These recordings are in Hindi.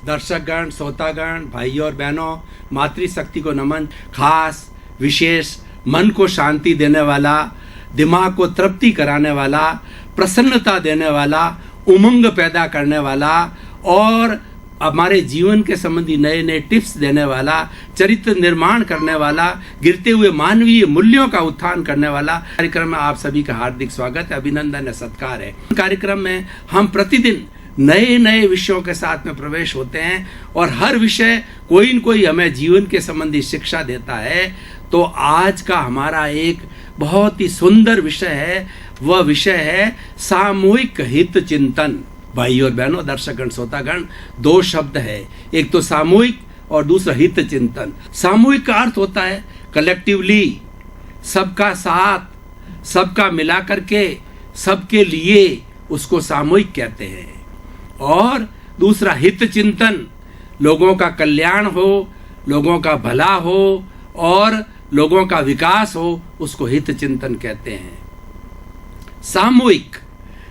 दर्शकगण, श्रोतागण, भाइयों और बहनों, मातृशक्ति को नमन। खास विशेष मन को शांति देने वाला, दिमाग को तृप्ति कराने वाला, प्रसन्नता देने वाला, उमंग पैदा करने वाला और हमारे जीवन के संबंधी नए नए टिप्स देने वाला, चरित्र निर्माण करने वाला, गिरते हुए मानवीय मूल्यों का उत्थान करने वाला कार्यक्रम में आप सभी का हार्दिक स्वागत है, अभिनंदन है, सत्कार है। कार्यक्रम में हम प्रतिदिन नए नए विषयों के साथ में प्रवेश होते हैं और हर विषय कोई न कोई हमें जीवन के संबंधी शिक्षा देता है। तो आज का हमारा एक बहुत ही सुंदर विषय है, वह विषय है सामूहिक हित चिंतन। भाई और बहनों, दर्शकगण, श्रोतागण, दो शब्द है, एक तो सामूहिक और दूसरा हित चिंतन। सामूहिक का अर्थ होता है कलेक्टिवली, सबका साथ, सबका मिला करके, सबके लिए, उसको सामूहिक कहते हैं। और दूसरा हित चिंतन, लोगों का कल्याण हो, लोगों का भला हो और लोगों का विकास हो, उसको हित चिंतन कहते हैं।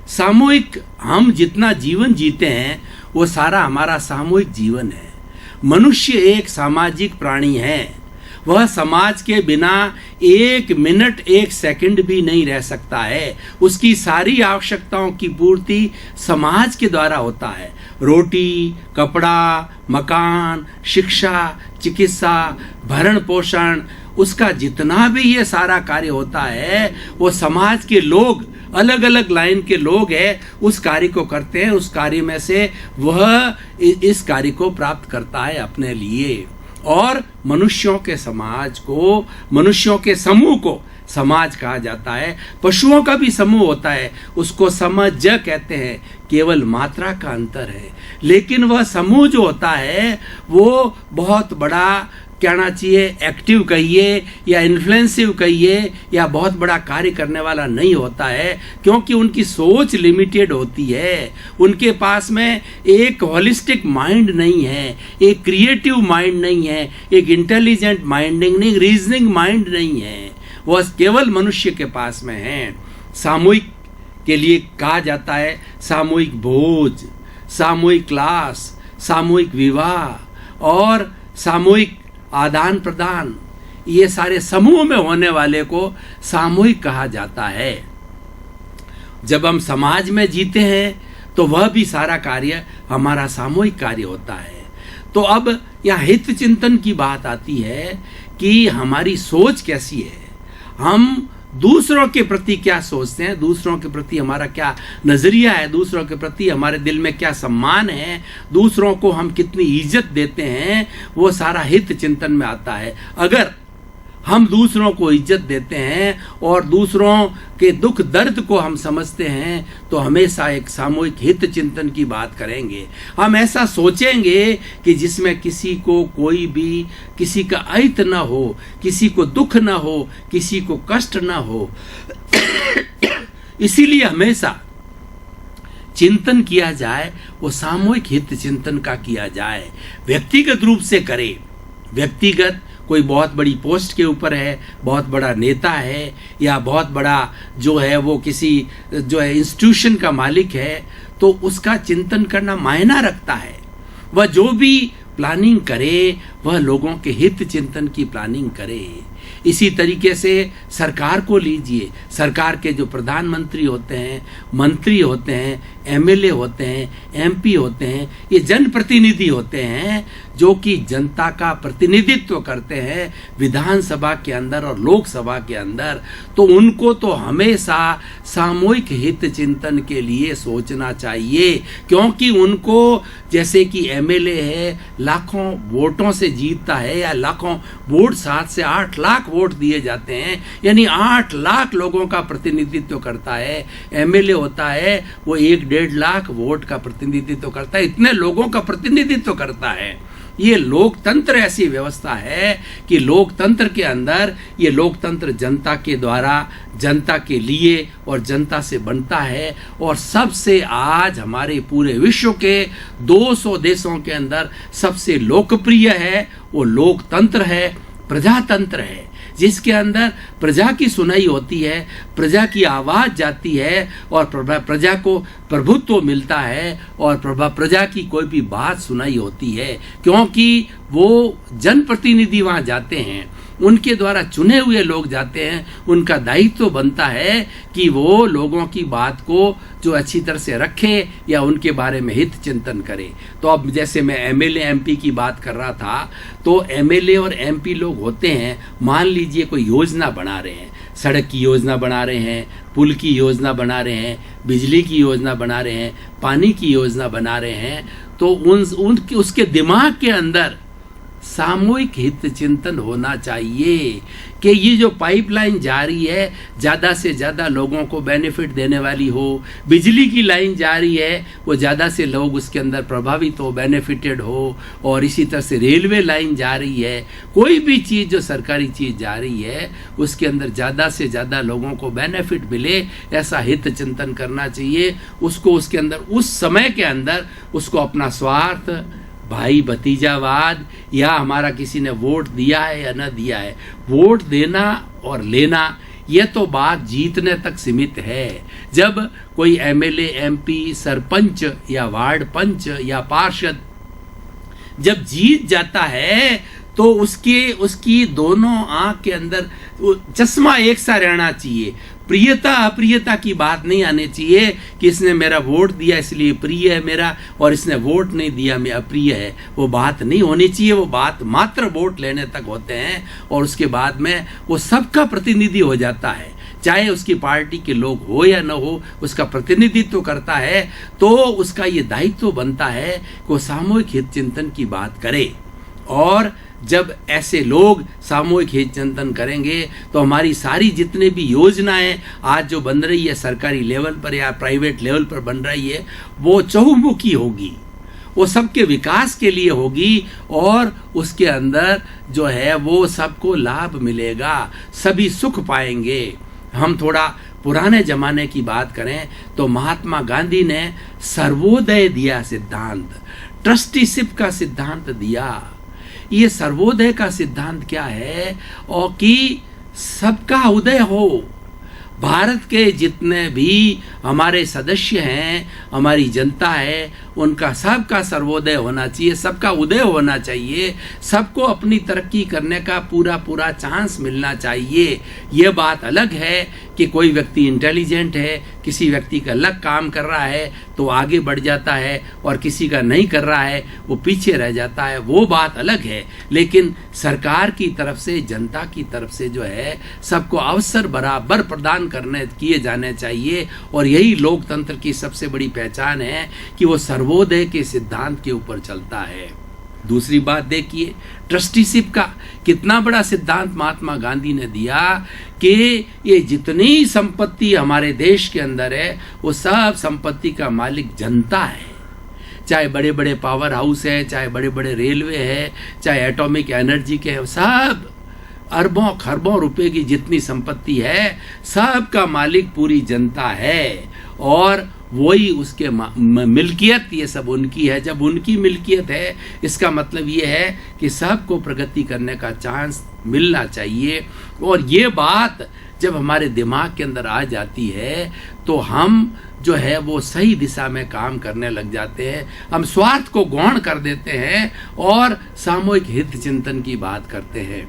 सामूहिक हम जितना जीवन जीते हैं वो सारा हमारा सामूहिक जीवन है। मनुष्य एक सामाजिक प्राणी है, वह समाज के बिना एक मिनट, एक सेकंड भी नहीं रह सकता है। उसकी सारी आवश्यकताओं की पूर्ति समाज के द्वारा होता है। रोटी, कपड़ा, मकान, शिक्षा, चिकित्सा, भरण पोषण, उसका जितना भी ये सारा कार्य होता है वो समाज के लोग, अलग अलग लाइन के लोग हैं, उस कार्य को करते हैं। उस कार्य में से वह इस कार्य को प्राप्त करता है अपने लिए। और मनुष्यों के समाज को, मनुष्यों के समूह को समाज कहा जाता है। पशुओं का भी समूह होता है, उसको समज कहते हैं, केवल मात्रा का अंतर है। लेकिन वह समूह जो होता है वो बहुत बड़ा, कहना चाहिए एक्टिव कहिए या इन्फ्लुएंसिव कहिए, या बहुत बड़ा कार्य करने वाला नहीं होता है, क्योंकि उनकी सोच लिमिटेड होती है। उनके पास में एक होलिस्टिक माइंड नहीं है, एक क्रिएटिव माइंड नहीं है, एक इंटेलिजेंट माइंडिंग नहीं, रीजनिंग माइंड नहीं है, वह केवल मनुष्य के पास में है। सामूहिक के लिए कहा जाता है सामूहिक भोज, सामूहिक क्लास, सामूहिक विवाह और सामूहिक आदान प्रदान। ये सारे समूह में होने वाले को सामूहिक कहा जाता है। जब हम समाज में जीते हैं तो वह भी सारा कार्य हमारा सामूहिक कार्य होता है। तो अब यहाँ हित चिंतन की बात आती है कि हमारी सोच कैसी है, हम दूसरों के प्रति क्या सोचते हैं, दूसरों के प्रति हमारा क्या नजरिया है, दूसरों के प्रति हमारे दिल में क्या सम्मान है, दूसरों को हम कितनी इज्जत देते हैं, वो सारा हित चिंतन में आता है। अगर हम दूसरों को इज्जत देते हैं और दूसरों के दुख दर्द को हम समझते हैं तो हमेशा एक सामूहिक हित चिंतन की बात करेंगे। हम ऐसा सोचेंगे कि जिसमें किसी को कोई भी, किसी का अहित न हो, किसी को दुख न हो, किसी को कष्ट न हो। इसीलिए हमेशा चिंतन किया जाए वो सामूहिक हित चिंतन का किया जाए। व्यक्तिगत रूप से करे, व्यक्तिगत कोई बहुत बड़ी पोस्ट के ऊपर है, बहुत बड़ा नेता है, या बहुत बड़ा जो है वो किसी जो है इंस्टीट्यूशन का मालिक है, तो उसका चिंतन करना मायना रखता है। वह जो भी प्लानिंग करे वह लोगों के हित चिंतन की प्लानिंग करे। इसी तरीके से सरकार को लीजिए, सरकार के जो प्रधानमंत्री होते हैं, मंत्री होते हैं, एमएलए होते हैं, एमपी होते हैं, ये जनप्रतिनिधि होते हैं जो कि जनता का प्रतिनिधित्व करते हैं विधानसभा के अंदर और लोकसभा के अंदर। तो उनको तो हमेशा सामूहिक हित चिंतन के लिए सोचना चाहिए, क्योंकि उनको, जैसे कि एमएलए है, लाखों वोटों से जीतता है, या लाखों वोट, 7 से 8 लाख वोट दिए जाते हैं, यानी 8 लाख लोगों का प्रतिनिधित्व करता है। एमएलए होता है वो 1-1.5 लाख वोट का प्रतिनिधित्व करता है, इतने लोगों का प्रतिनिधित्व करता है। ये लोकतंत्र ऐसी व्यवस्था है कि लोकतंत्र के अंदर ये लोकतंत्र जनता के द्वारा, जनता के लिए और जनता से बनता है। और सबसे आज हमारे पूरे विश्व के 200 देशों के अंदर सबसे लोकप्रिय है वो लोकतंत्र है, प्रजातंत्र है। जिसके अंदर प्रजा की सुनाई होती है, प्रजा की आवाज़ जाती है और प्रजा को प्रभुत्व मिलता है और प्रजा की कोई भी बात सुनाई होती है, क्योंकि वो जनप्रतिनिधि वहाँ जाते हैं, उनके द्वारा चुने हुए लोग जाते हैं। उनका दायित्व बनता है कि वो लोगों की बात को जो अच्छी तरह से रखे या उनके बारे में हित चिंतन करे। तो अब जैसे मैं एमएलए एमपी की बात कर रहा था, तो एमएलए और एमपी लोग होते हैं, मान लीजिए कोई योजना बना रहे हैं, सड़क की योजना बना रहे हैं, पुल की योजना बना रहे हैं, बिजली की योजना बना रहे हैं, पानी की योजना बना रहे हैं, तो उसके दिमाग के अंदर सामूहिक हित चिंतन होना चाहिए कि ये जो पाइपलाइन जा रही है ज़्यादा से ज़्यादा लोगों को बेनिफिट देने वाली हो, बिजली की लाइन जा रही है वो ज़्यादा से लोग उसके अंदर प्रभावित हो, बेनिफिटेड हो, और इसी तरह से रेलवे लाइन जा रही है, कोई भी चीज़ जो सरकारी चीज़ जा रही है उसके अंदर ज़्यादा से ज़्यादा लोगों को बेनिफिट मिले, ऐसा हित चिंतन करना चाहिए। उसको उसके अंदर उस समय के अंदर उसको अपना स्वार्थ, भाई भतीजावाद या हमारा किसी ने वोट दिया है या न दिया है, वोट देना और लेना ये तो बात जीतने तक सीमित है। जब कोई एमएलए एमपी सरपंच या वार्ड पंच या पार्षद जब जीत जाता है तो उसकी दोनों आंख के अंदर चश्मा एक सा रहना चाहिए। प्रियता अप्रियता की बात नहीं आनी चाहिए कि इसने मेरा वोट दिया इसलिए प्रिय है मेरा और इसने वोट नहीं दिया मैं अप्रिय है, वो बात नहीं होनी चाहिए। वो बात मात्र वोट लेने तक होते हैं और उसके बाद में वो सबका प्रतिनिधि हो जाता है, चाहे उसकी पार्टी के लोग हो या न हो, उसका प्रतिनिधित्व करता है। तो उसका ये दायित्व बनता है कि वो सामूहिक हित चिंतन की बात करे, और जब ऐसे लोग सामूहिक हित चिंतन करेंगे तो हमारी सारी जितने भी योजनाएं आज जो बन रही है सरकारी लेवल पर या प्राइवेट लेवल पर बन रही है वो चहुमुखी होगी, वो सबके विकास के लिए होगी और उसके अंदर जो है वो सबको लाभ मिलेगा, सभी सुख पाएंगे। हम थोड़ा पुराने जमाने की बात करें तो महात्मा गांधी ने सर्वोदय दिया सिद्धांत, ट्रस्टीशिप का सिद्धांत दिया। ये सर्वोदय का सिद्धांत क्या है? और कि सबका उदय हो। भारत के जितने भी हमारे सदस्य हैं, हमारी जनता है, उनका सबका सर्वोदय होना चाहिए, सबका उदय होना चाहिए, सबको अपनी तरक्की करने का पूरा चांस मिलना चाहिए। ये बात अलग है कि कोई व्यक्ति इंटेलिजेंट है, किसी व्यक्ति का अलग काम कर रहा है तो आगे बढ़ जाता है और किसी का नहीं कर रहा है वो पीछे रह जाता है, वो बात अलग है। लेकिन सरकार की तरफ से, जनता की तरफ से जो है सबको अवसर बराबर प्रदान किए जाने चाहिए, और यही लोकतंत्र की सबसे बड़ी पहचान है कि वो सर्वोदय के सिद्धांत के ऊपर चलता है। दूसरी बात देखिए, ट्रस्टीशिप का कितना बड़ा सिद्धांत महात्मा गांधी ने दिया कि ये जितनी संपत्ति हमारे देश के अंदर है वो सब संपत्ति का मालिक जनता है। चाहे बड़े बड़े पावर हाउस है, चाहे बड़े बड़े रेलवे है, चाहे एटॉमिक एनर्जी के, सब अरबों खरबों रुपए की जितनी संपत्ति है सब का मालिक पूरी जनता है, और वही उसके मिल्कियत, ये सब उनकी है। जब उनकी मिल्कियत है इसका मतलब ये है कि सबको प्रगति करने का चांस मिलना चाहिए। और ये बात जब हमारे दिमाग के अंदर आ जाती है तो हम जो है वो सही दिशा में काम करने लग जाते हैं, हम स्वार्थ को गौण कर देते हैं और सामूहिक हित चिंतन की बात करते हैं।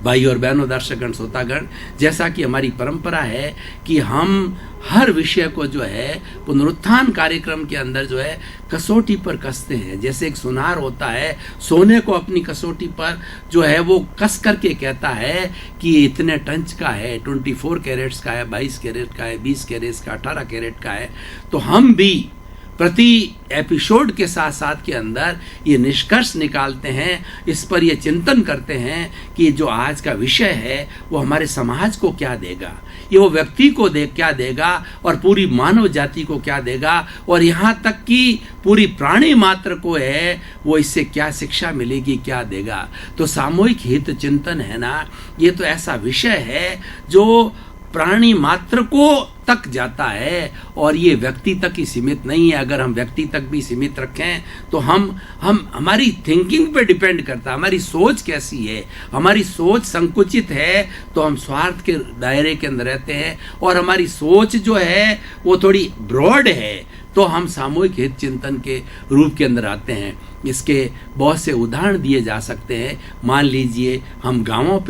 भाई और बहनों, दर्शकगण, श्रोतागण, जैसा कि हमारी परंपरा है कि हम हर विषय को जो है पुनरुत्थान कार्यक्रम के अंदर जो है कसौटी पर कसते हैं। जैसे एक सुनार होता है, सोने को अपनी कसौटी पर जो है वो कस करके कहता है कि ये इतने टंच का है, 24 कैरेट्स का है, 22 कैरेट का है, 20 कैरेट्स का, 18 कैरेट का है। तो हम भी प्रति एपिसोड के साथ साथ के अंदर ये निष्कर्ष निकालते हैं, इस पर ये चिंतन करते हैं कि जो आज का विषय है वो हमारे समाज को क्या देगा, ये वो व्यक्ति को क्या देगा और पूरी मानव जाति को क्या देगा, और यहाँ तक कि पूरी प्राणी मात्र को है वो इससे क्या शिक्षा मिलेगी, क्या देगा। तो सामूहिक हित चिंतन है ना, ये तो ऐसा विषय है जो प्राणी मात्र को तक जाता है और ये व्यक्ति तक ही सीमित नहीं है। अगर हम व्यक्ति तक भी सीमित रखें तो हम हमारी थिंकिंग पे डिपेंड करता है, हमारी सोच कैसी है। हमारी सोच संकुचित है तो हम स्वार्थ के दायरे के अंदर रहते हैं, और हमारी सोच जो है वो थोड़ी ब्रॉड है तो हम सामूहिक हित चिंतन के रूप के अंदर आते हैं। इसके बहुत से उदाहरण दिए जा सकते हैं। मान लीजिए हम गांवों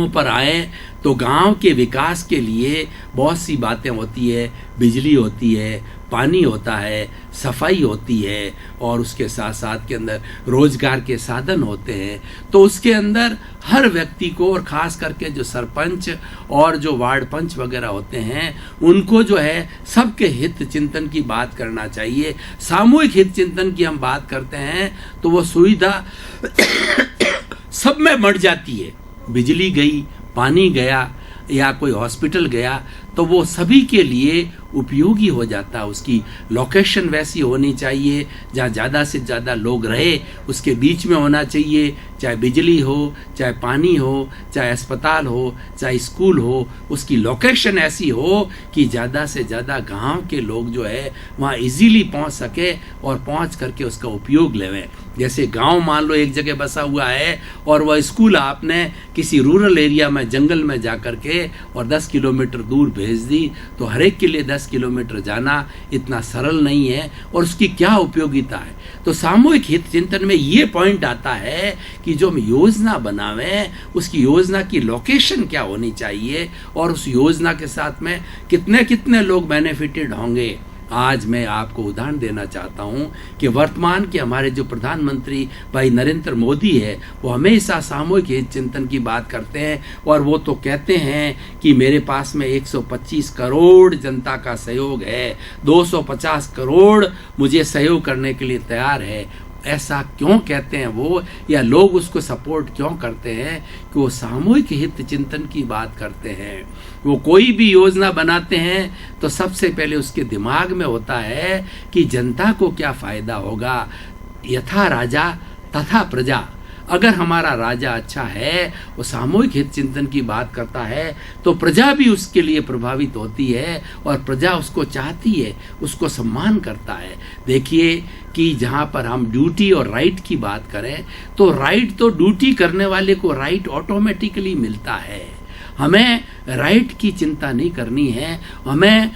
पर आए तो गांव के विकास के लिए बहुत सी बातें होती है। बिजली होती है, पानी होता है, सफाई होती है, और उसके साथ साथ के अंदर रोजगार के साधन होते हैं। तो उसके अंदर हर व्यक्ति को, और खास करके जो सरपंच और जो वार्ड पंच वगैरह होते हैं, उनको जो है सबके हित चिंतन की बात करना चाहिए। सामूहिक हित चिंतन की हम बात करते हैं तो वो सुविधा सब में बढ़ जाती है। बिजली गई, पानी गया या कोई हॉस्पिटल गया तो वो सभी के लिए उपयोगी हो जाता है। उसकी लोकेशन वैसी होनी चाहिए जहाँ ज़्यादा से ज़्यादा लोग रहे, उसके बीच में होना चाहिए। चाहे बिजली हो, चाहे पानी हो, चाहे अस्पताल हो, चाहे स्कूल हो, उसकी लोकेशन ऐसी हो कि ज़्यादा से ज़्यादा गांव के लोग जो है वहाँ इजीली पहुँच सके और पहुँच करके उसका उपयोग लेवें। जैसे गांव मान लो एक जगह बसा हुआ है और वह स्कूल आपने किसी रूरल एरिया में, जंगल में जा करके और 10 किलोमीटर दूर भेज दी, तो हर एक के लिए 10 किलोमीटर जाना इतना सरल नहीं है, और उसकी क्या उपयोगिता है। तो सामूहिक हित चिंतन में ये पॉइंट आता है कि जो हम योजना बनावें उसकी योजना की लोकेशन क्या होनी चाहिए, और उस योजना के साथ में कितने कितने लोग बेनिफिटेड होंगे। आज मैं आपको उदाहरण देना चाहता हूं कि वर्तमान के हमारे जो प्रधानमंत्री भाई नरेंद्र मोदी है, वो हमेशा सामूहिक हित चिंतन की बात करते हैं, और वो तो कहते हैं कि मेरे पास में 125 करोड़ जनता का सहयोग है, 250 करोड़ मुझे सहयोग करने के लिए तैयार है। ऐसा क्यों कहते हैं वो, या लोग उसको सपोर्ट क्यों करते हैं? कि वो सामूहिक हित चिंतन की बात करते हैं। वो कोई भी योजना बनाते हैं तो सबसे पहले उसके दिमाग में होता है कि जनता को क्या फायदा होगा। यथा राजा तथा प्रजा। अगर हमारा राजा अच्छा है, वो सामूहिक हित चिंतन की बात करता है, तो प्रजा भी उसके लिए प्रभावित होती है और प्रजा उसको चाहती है, उसको सम्मान करता है। देखिए कि जहाँ पर हम ड्यूटी और राइट की बात करें तो राइट तो ड्यूटी करने वाले को राइट ऑटोमेटिकली मिलता है। हमें राइट की चिंता नहीं करनी है, हमें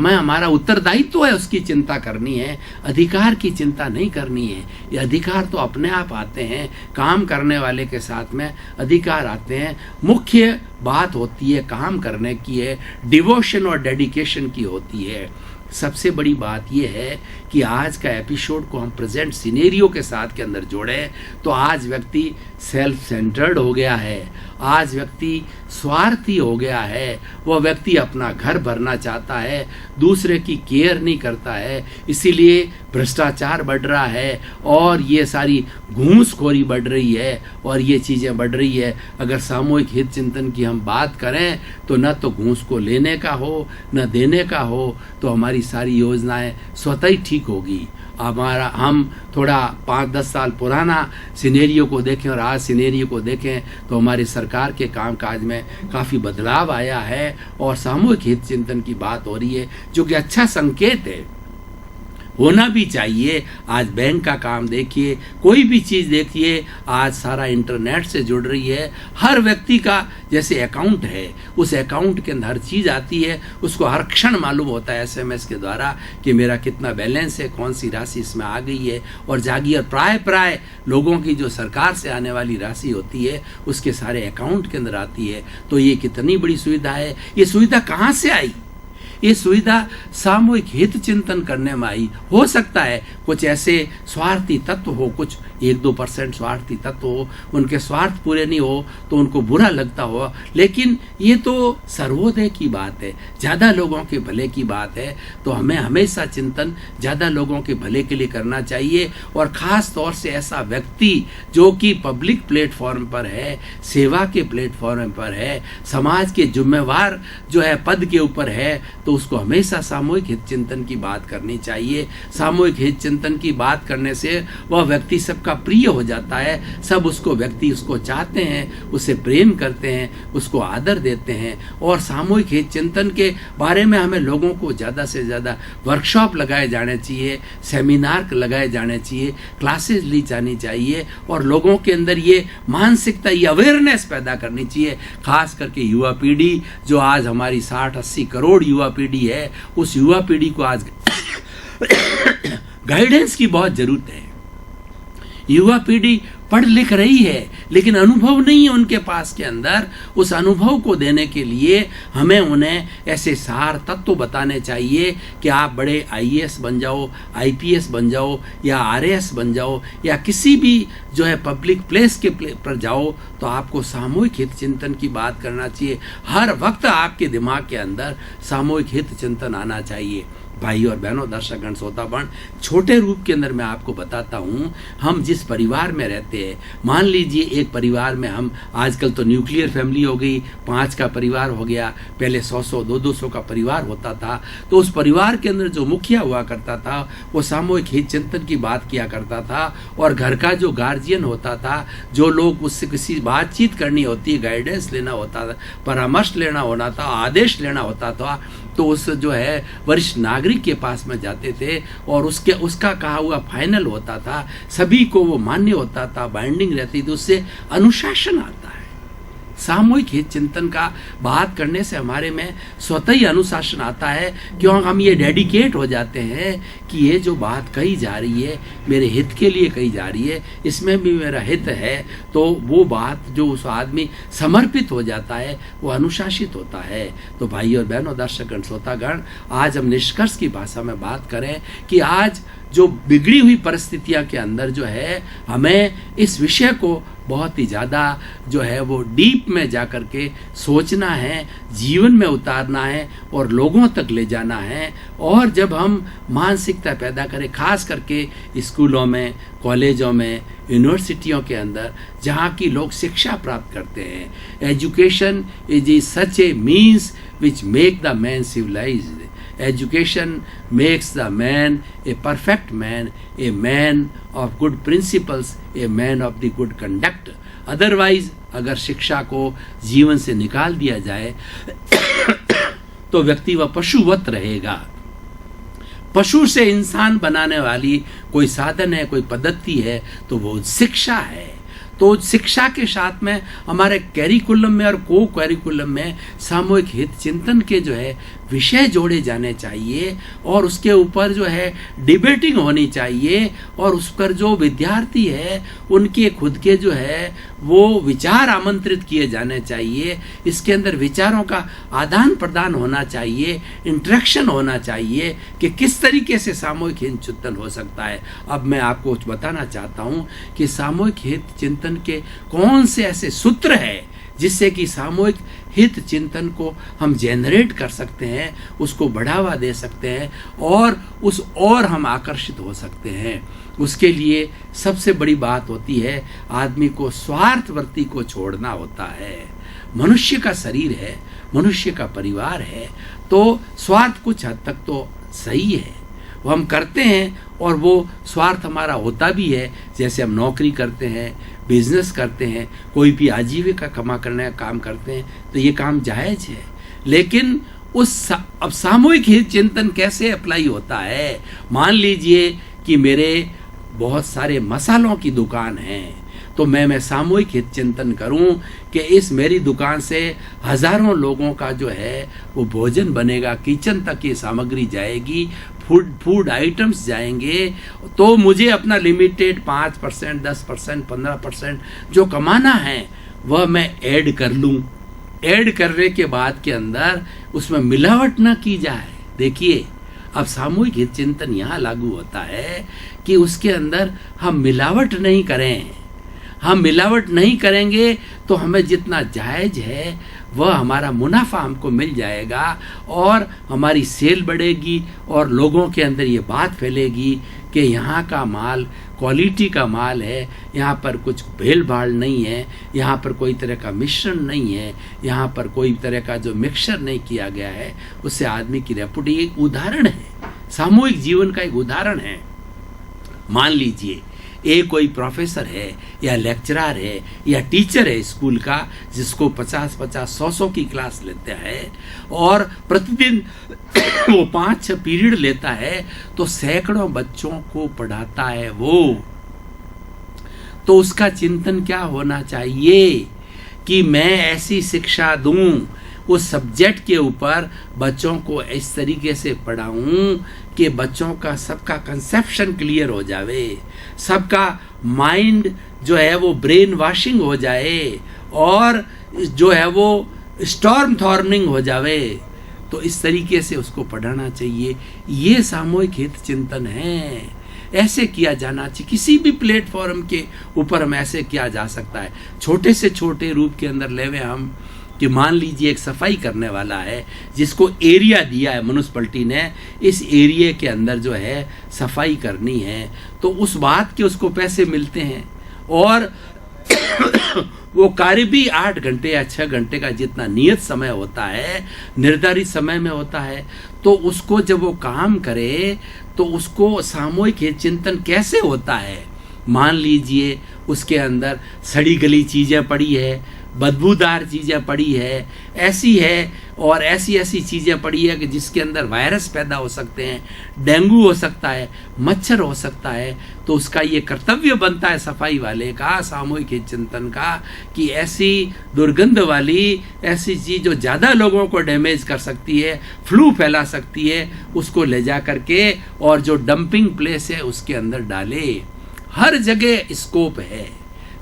हमारा उत्तरदायित्व है उसकी चिंता करनी है, अधिकार की चिंता नहीं करनी है। ये अधिकार तो अपने आप आते हैं, काम करने वाले के साथ में अधिकार आते हैं। मुख्य बात होती है काम करने की है, डिवोशन और डेडिकेशन की होती है। सबसे बड़ी बात यह है कि आज का एपिसोड को हम प्रेजेंट सिनेरियो के साथ के अंदर जोड़ें तो आज व्यक्ति सेल्फ सेंटर्ड हो गया है, आज व्यक्ति स्वार्थी हो गया है। वह व्यक्ति अपना घर भरना चाहता है, दूसरे की केयर नहीं करता है, इसीलिए भ्रष्टाचार बढ़ रहा है और ये सारी घूसखोरी बढ़ रही है और ये चीज़ें बढ़ रही है। अगर सामूहिक हित चिंतन की हम बात करें तो न तो घूस को लेने का हो न देने का हो, तो हमारी सारी योजनाएं स्वतः ही ठीक होगी। हम थोड़ा 5-10 साल पुराना सिनेरियो को देखें और आज सिनेरियो को देखें तो हमारी सरकार के कामकाज में काफ़ी बदलाव आया है और सामूहिक हित चिंतन की बात हो रही है, जो कि अच्छा संकेत है, होना भी चाहिए। आज बैंक का काम देखिए, कोई भी चीज़ देखिए, आज सारा इंटरनेट से जुड़ रही है। हर व्यक्ति का जैसे अकाउंट है, उस अकाउंट के अंदर हर चीज़ आती है, उसको हर क्षण मालूम होता है SMS के द्वारा कि मेरा कितना बैलेंस है, कौन सी राशि इसमें आ गई है और जागी। और प्राय लोगों की जो सरकार से आने वाली राशि होती है उसके सारे अकाउंट के अंदर आती है। तो ये कितनी बड़ी सुविधा है। ये सुविधा कहाँ से आई? ये सुविधा सामूहिक हित चिंतन करने में आई। हो सकता है कुछ ऐसे स्वार्थी तत्व हो, कुछ 1-2% स्वार्थी तत्व हो, उनके स्वार्थ पूरे नहीं हो तो उनको बुरा लगता हो, लेकिन ये तो सर्वोदय की बात है, ज़्यादा लोगों के भले की बात है। तो हमें हमेशा चिंतन ज़्यादा लोगों के भले के लिए करना चाहिए, और ख़ास तौर से ऐसा व्यक्ति जो कि पब्लिक प्लेटफॉर्म पर है, सेवा के प्लेटफॉर्म पर है, समाज के जिम्मेवार जो है पद के ऊपर है, तो उसको हमेशा सामूहिक हित चिंतन की बात करनी चाहिए। सामूहिक हित चिंतन की बात करने से वह व्यक्ति सबका का प्रिय हो जाता है। सब उसको व्यक्ति उसको चाहते हैं, उसे प्रेम करते हैं, उसको आदर देते हैं। और सामूहिक हित चिंतन के बारे में हमें लोगों को ज़्यादा से ज़्यादा वर्कशॉप लगाए जाने चाहिए, सेमिनार लगाए जाने चाहिए, क्लासेस ली जानी चाहिए और लोगों के अंदर ये मानसिकता, ये अवेयरनेस पैदा करनी चाहिए। खास करके युवा पीढ़ी जो आज हमारी 60-80 करोड़ युवा पीढ़ी है, उस युवा पीढ़ी को आज गाइडेंस की बहुत जरूरत है। युवा पीढ़ी पढ़ लिख रही है लेकिन अनुभव नहीं है उनके पास के अंदर। उस अनुभव को देने के लिए हमें उन्हें ऐसे सार तत्व बताने चाहिए कि आप बड़े आईएएस बन जाओ, आईपीएस बन जाओ या आरएएस बन जाओ या किसी भी जो है पब्लिक प्लेस के पर जाओ, तो आपको सामूहिक हित चिंतन की बात करना चाहिए। हर वक्त आपके दिमाग के अंदर सामूहिक हित चिंतन आना चाहिए। भाई और बहनों, दर्शकगण, श्रोतागण, छोटे रूप के अंदर मैं आपको बताता हूँ, हम जिस परिवार में रहते हैं, मान लीजिए एक परिवार में हम, आजकल तो न्यूक्लियर फैमिली हो गई, 5 का परिवार हो गया, पहले 100-100, 200 का परिवार होता था। तो उस परिवार के अंदर जो मुखिया हुआ करता था वो सामूहिक हित चिंतन की बात किया करता था और घर का जो गार्जियन होता था, जो लोग उससे किसी बातचीत करनी होती, गाइडेंस लेना होता था, परामर्श लेना होना था, आदेश लेना होता था, तो उस जो है वरिष्ठ नागरिक के पास में जाते थे और उसका कहा हुआ फाइनल होता था, सभी को वो मान्य होता था, बाइंडिंग रहती थी, उससे अनुशासन आता है। सामूहिक हित चिंतन का बात करने से हमारे में स्वतः ही अनुशासन आता है, क्यों हम ये डेडिकेट हो जाते हैं कि ये जो बात कही जा रही है मेरे हित के लिए कही जा रही है, इसमें भी मेरा हित है। तो वो बात जो उस आदमी समर्पित हो जाता है वो अनुशासित होता है। तो भाई और बहनों, दर्शकगण, श्रोतागण, आज हम निष्कर्ष की भाषा में बात करें कि आज जो बिगड़ी हुई परिस्थितियां के अंदर जो है हमें इस विषय को बहुत ही ज़्यादा जो है वो डीप में जा कर के सोचना है, जीवन में उतारना है और लोगों तक ले जाना है। और जब हम मानसिकता पैदा करें, खास करके स्कूलों में, कॉलेजों में, यूनिवर्सिटियों के अंदर जहाँ की लोग शिक्षा प्राप्त करते हैं, education is such a means which make the man civilized. Education makes the man a perfect man, a man of good principles, a man of the good conduct. Otherwise, अगर शिक्षा को जीवन से निकाल दिया जाए तो व्यक्ति वह पशुवत रहेगा। पशु से इंसान बनाने वाली कोई साधन है, कोई पद्धति है, तो वो शिक्षा है। तो शिक्षा के साथ में हमारे कैरिकुलम में और को कैरिकुलम में सामूहिक हित चिंतन के जो है विषय जोड़े जाने चाहिए और उसके ऊपर जो है डिबेटिंग होनी चाहिए और उस पर जो विद्यार्थी है उनके खुद के जो है वो विचार आमंत्रित किए जाने चाहिए। इसके अंदर विचारों का आदान प्रदान होना चाहिए, इंटरेक्शन होना चाहिए कि किस तरीके से सामूहिक हित चिंतन हो सकता है। अब मैं आपको बताना चाहता हूँ कि सामूहिक हित चिंतन के कौन से ऐसे सूत्र है जिससे कि सामूहिक हित चिंतन को हम जनरेट कर सकते हैं, उसको बढ़ावा दे सकते हैं और हम आकर्षित हो सकते हैं। उसके लिए सबसे बड़ी बात होती है आदमी को स्वार्थवृत्ति को छोड़ना होता है। मनुष्य का शरीर है, मनुष्य का परिवार है, तो स्वार्थ कुछ हद तक तो सही है, वो हम करते हैं और वो स्वार्थ हमारा होता भी है। जैसे हम नौकरी करते हैं, बिजनेस करते हैं, कोई भी आजीविका कमा करने का काम करते हैं, तो ये काम जायज़ है। लेकिन अब सामूहिक हित चिंतन कैसे अप्लाई होता है? मान लीजिए कि मेरे बहुत सारे मसालों की दुकान है, तो मैं सामूहिक हित चिंतन करूं कि इस मेरी दुकान से हजारों लोगों का जो है वो भोजन बनेगा, किचन तक ये सामग्री जाएगी, फूड आइटम्स जाएंगे, तो मुझे अपना लिमिटेड 5%, 10%, 15% जो कमाना है वह मैं ऐड कर लूं। ऐड करने के बाद के अंदर उसमें मिलावट ना की जाए। देखिए, अब सामूहिक हित चिंतन यहाँ लागू होता है कि उसके अंदर हम मिलावट नहीं करें। हम मिलावट नहीं करेंगे तो हमें जितना जायज़ है वह हमारा मुनाफा हमको मिल जाएगा और हमारी सेल बढ़ेगी और लोगों के अंदर ये बात फैलेगी कि यहाँ का माल क्वालिटी का माल है, यहाँ पर कुछ भेड़ भाड़ नहीं है, यहाँ पर कोई तरह का मिश्रण नहीं है, यहाँ पर कोई तरह का जो मिक्सचर नहीं किया गया है। उससे आदमी की रेपुटेशन एक उदाहरण है, सामूहिक जीवन का एक उदाहरण है। मान लीजिए एक कोई प्रोफेसर है या लेक्चरर है या टीचर है स्कूल का, जिसको 50-50, 100 की क्लास लेता है और प्रतिदिन वो 5-6 पीरियड लेता है, तो सैकड़ों बच्चों को पढ़ाता है वो। तो उसका चिंतन क्या होना चाहिए कि मैं ऐसी शिक्षा दूं, उस सब्जेक्ट के ऊपर बच्चों को इस तरीके से पढ़ाऊं कि बच्चों का सबका कंसेप्शन क्लियर हो जावे, सबका माइंड जो है वो ब्रेन वॉशिंग हो जाए और जो है वो स्टॉर्म थॉर्मिंग हो जावे। तो इस तरीके से उसको पढ़ाना चाहिए। ये सामूहिक हित चिंतन है, ऐसे किया जाना चाहिए। किसी भी प्लेटफॉर्म के ऊपर हम ऐसे किया जा सकता है। छोटे से छोटे रूप के अंदर लेवे हम कि मान लीजिए एक सफाई करने वाला है जिसको एरिया दिया है म्युनिसिपैलिटी ने, इस एरिया के अंदर जो है सफाई करनी है, तो उस बात के उसको पैसे मिलते हैं और वो कार्य भी 8 घंटे या 6 घंटे का जितना नियत समय होता है, निर्धारित समय में होता है। तो उसको जब वो काम करे तो उसको सामूहिक हित चिंतन कैसे होता है। मान लीजिए उसके अंदर सड़ी गली चीज़ें पड़ी है, बदबूदार चीज़ें पड़ी है, ऐसी है और ऐसी ऐसी चीज़ें पड़ी है कि जिसके अंदर वायरस पैदा हो सकते हैं, डेंगू हो सकता है, मच्छर हो सकता है। तो उसका ये कर्तव्य बनता है सफाई वाले का, सामूहिक हित चिंतन का, कि ऐसी दुर्गंध वाली ऐसी चीज़ जो ज़्यादा लोगों को डैमेज कर सकती है, फ्लू फैला सकती है, उसको ले जा करके और जो डंपिंग प्लेस है उसके अंदर डाले। हर जगह स्कोप है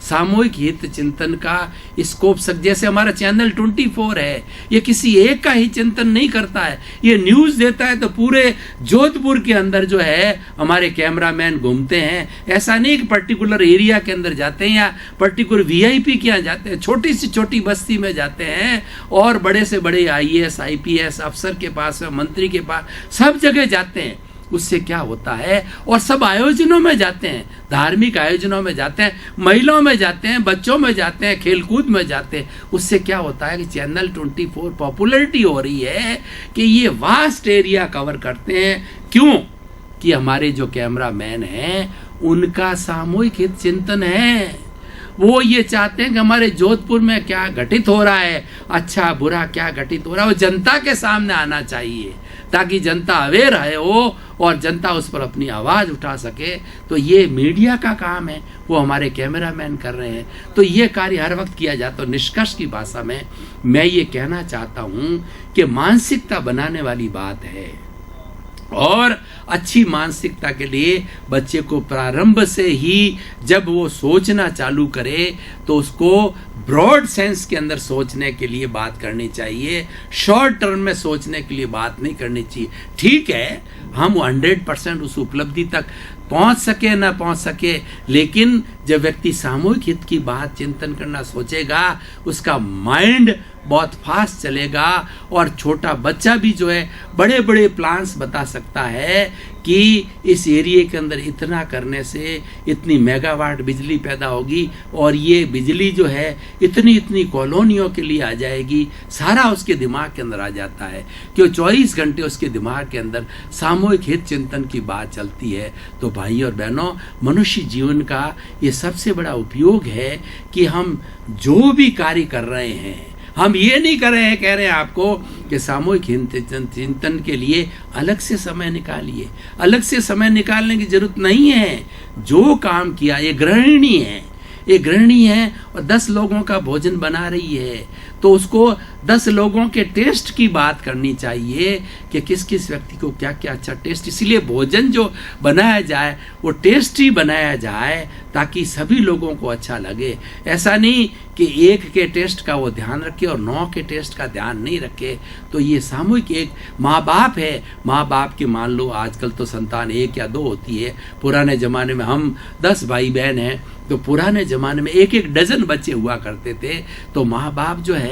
सामूहिक हित चिंतन का। स्कोप जैसे हमारा चैनल 24 है, ये किसी एक का ही चिंतन नहीं करता है, ये न्यूज़ देता है। तो पूरे जोधपुर के अंदर जो है हमारे कैमरामैन घूमते हैं। ऐसा नहीं कि पर्टिकुलर एरिया के अंदर जाते हैं या पर्टिकुलर VIP के यहाँ जाते हैं, छोटी से छोटी बस्ती में जाते हैं और बड़े से बड़े IAS IPS अफसर के पास, मंत्री के पास, सब जगह जाते हैं। उससे क्या होता है, और सब आयोजनों में जाते हैं, धार्मिक आयोजनों में जाते हैं, महिलाओं में जाते हैं, बच्चों में जाते हैं, खेलकूद में जाते हैं। उससे क्या होता है कि चैनल 24 पॉपुलैरिटी हो रही है कि ये वास्ट एरिया कवर करते हैं। क्यों? कि हमारे जो कैमरामैन हैं उनका सामूहिक हित चिंतन है। वो ये चाहते हैं कि हमारे जोधपुर में क्या घटित हो रहा है, अच्छा बुरा क्या घटित हो रहा है, वो जनता के सामने आना चाहिए ताकि जनता अवेयर है हो और जनता उस पर अपनी आवाज़ उठा सके। तो ये मीडिया का काम है, वो हमारे कैमरामैन कर रहे हैं। तो ये कार्य हर वक्त किया जाता है। निष्कर्ष की भाषा में मैं ये कहना चाहता हूँ कि मानसिकता बनाने वाली बात है और अच्छी मानसिकता के लिए बच्चे को प्रारंभ से ही जब वो सोचना चालू करे तो उसको ब्रॉड सेंस के अंदर सोचने के लिए बात करनी चाहिए, शॉर्ट टर्म में सोचने के लिए बात नहीं करनी चाहिए। ठीक है, हम 100% उस उपलब्धि तक पहुंच सके ना पहुंच सके, लेकिन जब व्यक्ति सामूहिक हित की बात चिंतन करना सोचेगा, उसका माइंड बहुत फास्ट चलेगा और छोटा बच्चा भी जो है बड़े बड़े प्लान्स बता सकता है कि इस एरिया के अंदर इतना करने से इतनी मेगावाट बिजली पैदा होगी और ये बिजली जो है इतनी इतनी कॉलोनियों के लिए आ जाएगी। सारा उसके दिमाग के अंदर आ जाता है कि 24 घंटे उसके दिमाग के अंदर सामूहिक हित चिंतन की बात चलती है। तो भाई और बहनों, मनुष्य जीवन का ये सबसे बड़ा उपयोग है कि हम जो भी कार्य कर रहे हैं, हम ये नहीं कर रहे हैं, कह रहे हैं आपको कि सामूहिक चिंतन के लिए अलग से समय निकालिए। अलग से समय निकालने की जरूरत नहीं है। जो काम किया, ये गृहिणी है, ये गृहिणी है और 10 लोगों का भोजन बना रही है, तो उसको 10 लोगों के टेस्ट की बात करनी चाहिए कि किस किस व्यक्ति को क्या क्या अच्छा टेस्ट। इसलिए भोजन जो बनाया जाए वो टेस्टी बनाया जाए ताकि सभी लोगों को अच्छा लगे। ऐसा नहीं कि एक के टेस्ट का वो ध्यान रखे और 9 के टेस्ट का ध्यान नहीं रखे। तो ये सामूहिक, एक माँ बाप है, माँ बाप के मान लो आजकल तो संतान 1 या 2 होती है। पुराने ज़माने में हम 10 भाई बहन हैं, तो पुराने ज़माने में 1-1 डजन बच्चे हुआ करते थे। तो माँ बाप जो है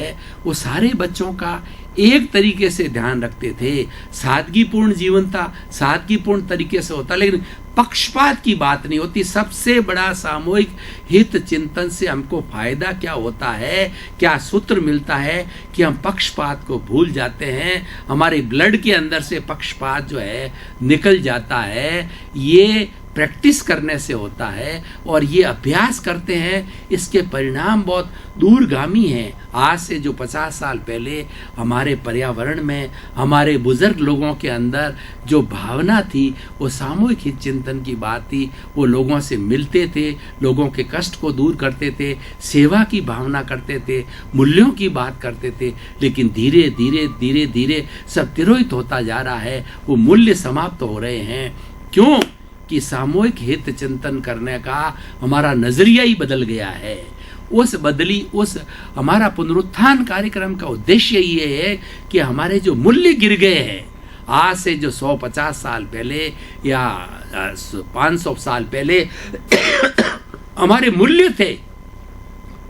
वो सारे बच्चों का एक तरीके से ध्यान रखते थे। सादगीपूर्ण जीवन था, सादगीपूर्ण तरीके से होता, लेकिन पक्षपात की बात नहीं होती। सबसे बड़ा सामूहिक हित चिंतन से हमको फायदा क्या होता है, क्या सूत्र मिलता है कि हम पक्षपात को भूल जाते हैं। हमारे ब्लड के अंदर से पक्षपात जो है निकल जाता है। ये प्रैक्टिस करने से होता है और ये अभ्यास करते हैं, इसके परिणाम बहुत दूरगामी हैं। आज से जो 50 साल पहले हमारे पर्यावरण में हमारे बुजुर्ग लोगों के अंदर जो भावना थी वो सामूहिक हित चिंतन की बात थी। वो लोगों से मिलते थे, लोगों के कष्ट को दूर करते थे, सेवा की भावना करते थे, मूल्यों की बात करते थे। लेकिन धीरे धीरे धीरे धीरे सब तिरोहित होता जा रहा है, वो मूल्य समाप्त हो रहे हैं। क्यों? कि सामूहिक हित चिंतन करने का हमारा नजरिया ही बदल गया है। उस हमारा पुनरुत्थान कार्यक्रम का उद्देश्य ये है कि हमारे जो मूल्य गिर गए हैं, आज से जो 150 साल पहले या 500 साल पहले हमारे मूल्य थे,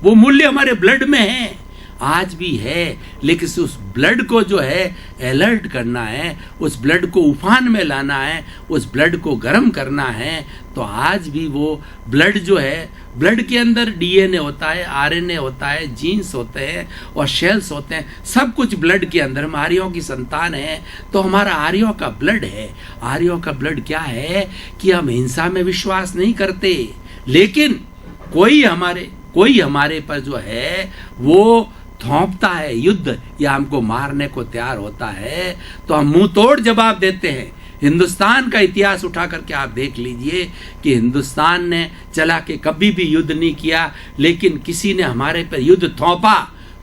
वो मूल्य हमारे ब्लड में है, आज भी है। लेकिन उस ब्लड को जो है अलर्ट करना है, उस ब्लड को उफान में लाना है, उस ब्लड को गर्म करना है। तो आज भी वो ब्लड जो है, ब्लड के अंदर डीएनए होता है, आरएनए होता है, जीन्स होते हैं और सेल्स होते हैं, सब कुछ ब्लड के अंदर। हम आर्यों की संतान है, तो हमारा आर्यों का ब्लड है। आर्यों का ब्लड क्या है कि हम हिंसा में विश्वास नहीं करते, लेकिन कोई हमारे पर जो है वो थोपता है युद्ध या हमको मारने को तैयार होता है, तो हम मुंह तोड़ जवाब देते हैं। हिंदुस्तान का इतिहास उठा करके आप देख लीजिए कि हिंदुस्तान ने चला के कभी भी युद्ध नहीं किया, लेकिन किसी ने हमारे पर युद्ध थोपा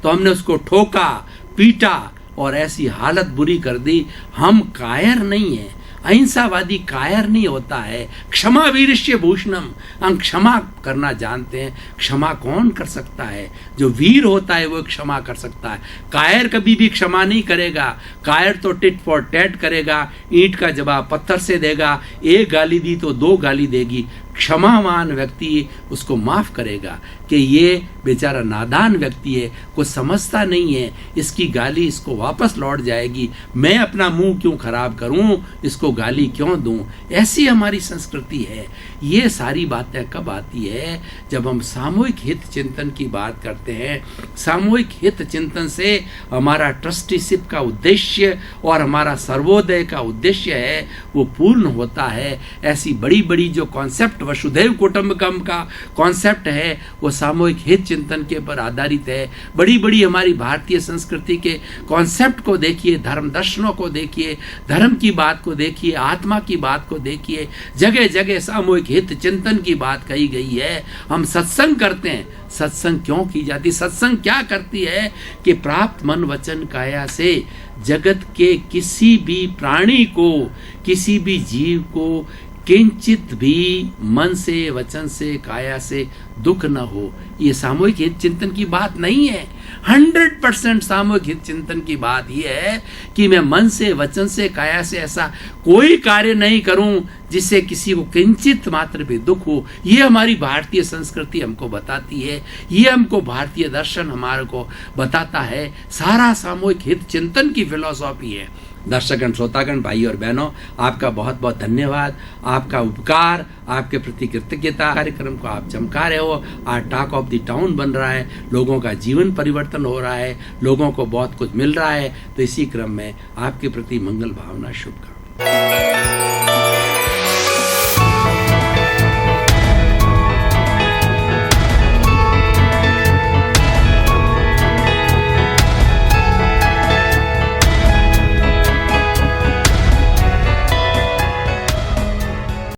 तो हमने उसको ठोका, पीटा और ऐसी हालत बुरी कर दी। हम कायर नहीं है, अहिंसावादी कायर नहीं होता है। क्षमा वीरस्य भूषणम, हम क्षमा करना जानते हैं। क्षमा कौन कर सकता है? जो वीर होता है वो क्षमा कर सकता है। कायर कभी भी क्षमा नहीं करेगा। कायर तो टिट फॉर टैट करेगा, ईंट का जवाब पत्थर से देगा, एक गाली दी तो दो गाली देगी। क्षमावान व्यक्ति उसको माफ करेगा कि ये बेचारा नादान व्यक्ति है, कुछ समझता नहीं है, इसकी गाली इसको वापस लौट जाएगी, मैं अपना मुंह क्यों खराब करूं, इसको गाली क्यों दूं। ऐसी हमारी संस्कृति है। ये सारी बातें कब आती है? जब हम सामूहिक हित चिंतन की बात करते हैं। सामूहिक हित चिंतन से हमारा ट्रस्टीशिप का उद्देश्य और हमारा सर्वोदय का उद्देश्य है वो पूर्ण होता है। ऐसी बड़ी बड़ी जो कॉन्सेप्ट वसुधैव कुटुंबकम का कॉन्सेप्ट है वो सामूहिक हित चिंतन के पर आधारित है। बड़ी बड़ी हमारी भारतीय संस्कृति के कॉन्सेप्ट को देखिए, धर्म दर्शनों को देखिए, धर्म की बात को देखिए, आत्मा की बात को देखिए, जगह जगह सामूहिक हित चिंतन की बात कही गई है। हम सत्संग करते हैं, सत्संग क्यों की जाती? सत्संग क्या करती है कि प्राप्त मन वचन काया से जगत के किसी भी प्राणी को, किसी भी जीव को किंचित भी मन से, वचन से, काया से दुख न हो। ये सामूहिक हित चिंतन की बात नहीं है। 100% सामूहिक हित चिंतन की बात यह है कि मैं मन से, वचन से, काया से ऐसा कोई कार्य नहीं करूं जिससे किसी को किंचित मात्र भी दुख हो। ये हमारी भारतीय संस्कृति हमको बताती है, ये हमको भारतीय दर्शन हमारे को बताता है। सारा सामूहिक हित चिंतन की फिलॉसफी है। दर्शकगण, श्रोतागण, भाई और बहनों, आपका बहुत बहुत धन्यवाद। आपका उपकार, आपके प्रति कृतज्ञता। कार्यक्रम को आप चमका रहे हो। आज टॉक ऑफ द टाउन बन रहा है, लोगों का जीवन परिवर्तन हो रहा है, लोगों को बहुत कुछ मिल रहा है। तो इसी क्रम में आपके प्रति मंगल भावना, शुभकामनाएं।